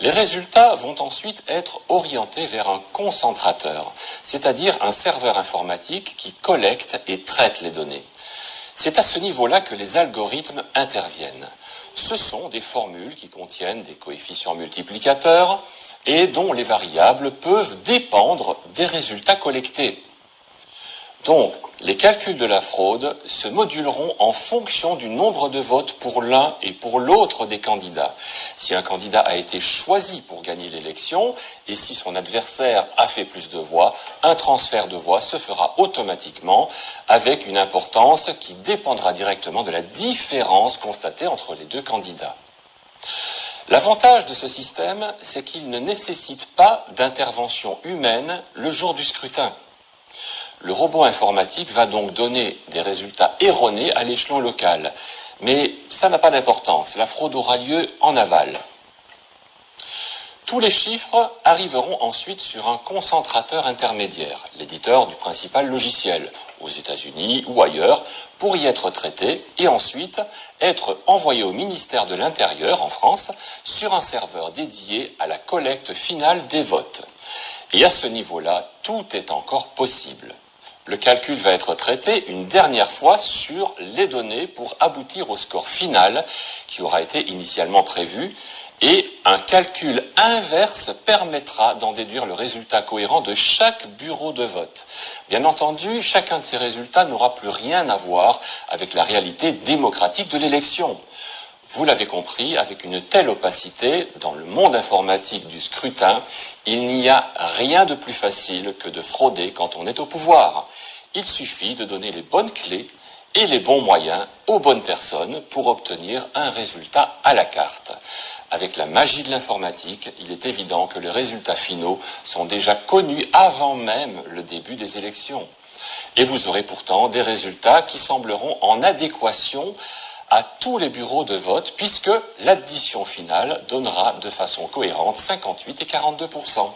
Les résultats vont ensuite être orientés vers un concentrateur, c'est-à-dire un serveur informatique qui collecte et traite les données. C'est à ce niveau-là que les algorithmes interviennent. Ce sont des formules qui contiennent des coefficients multiplicateurs et dont les variables peuvent dépendre des résultats collectés. Donc, les calculs de la fraude se moduleront en fonction du nombre de votes pour l'un et pour l'autre des candidats. Si un candidat a été choisi pour gagner l'élection et si son adversaire a fait plus de voix, un transfert de voix se fera automatiquement avec une importance qui dépendra directement de la différence constatée entre les deux candidats. L'avantage de ce système, c'est qu'il ne nécessite pas d'intervention humaine le jour du scrutin. Le robot informatique va donc donner des résultats erronés à l'échelon local. Mais ça n'a pas d'importance, la fraude aura lieu en aval. Tous les chiffres arriveront ensuite sur un concentrateur intermédiaire, l'éditeur du principal logiciel, aux États-Unis ou ailleurs, pour y être traités et ensuite être envoyés au ministère de l'Intérieur en France sur un serveur dédié à la collecte finale des votes. Et à ce niveau-là, tout est encore possible. Le calcul va être traité une dernière fois sur les données pour aboutir au score final qui aura été initialement prévu et un calcul inverse permettra d'en déduire le résultat cohérent de chaque bureau de vote. Bien entendu, chacun de ces résultats n'aura plus rien à voir avec la réalité démocratique de l'élection. Vous l'avez compris, avec une telle opacité, dans le monde informatique du scrutin, il n'y a rien de plus facile que de frauder quand on est au pouvoir. Il suffit de donner les bonnes clés et les bons moyens aux bonnes personnes pour obtenir un résultat à la carte. Avec la magie de l'informatique, il est évident que les résultats finaux sont déjà connus avant même le début des élections. Et vous aurez pourtant des résultats qui sembleront en adéquation à tous les bureaux de vote, puisque l'addition finale donnera de façon cohérente 58 et 42%.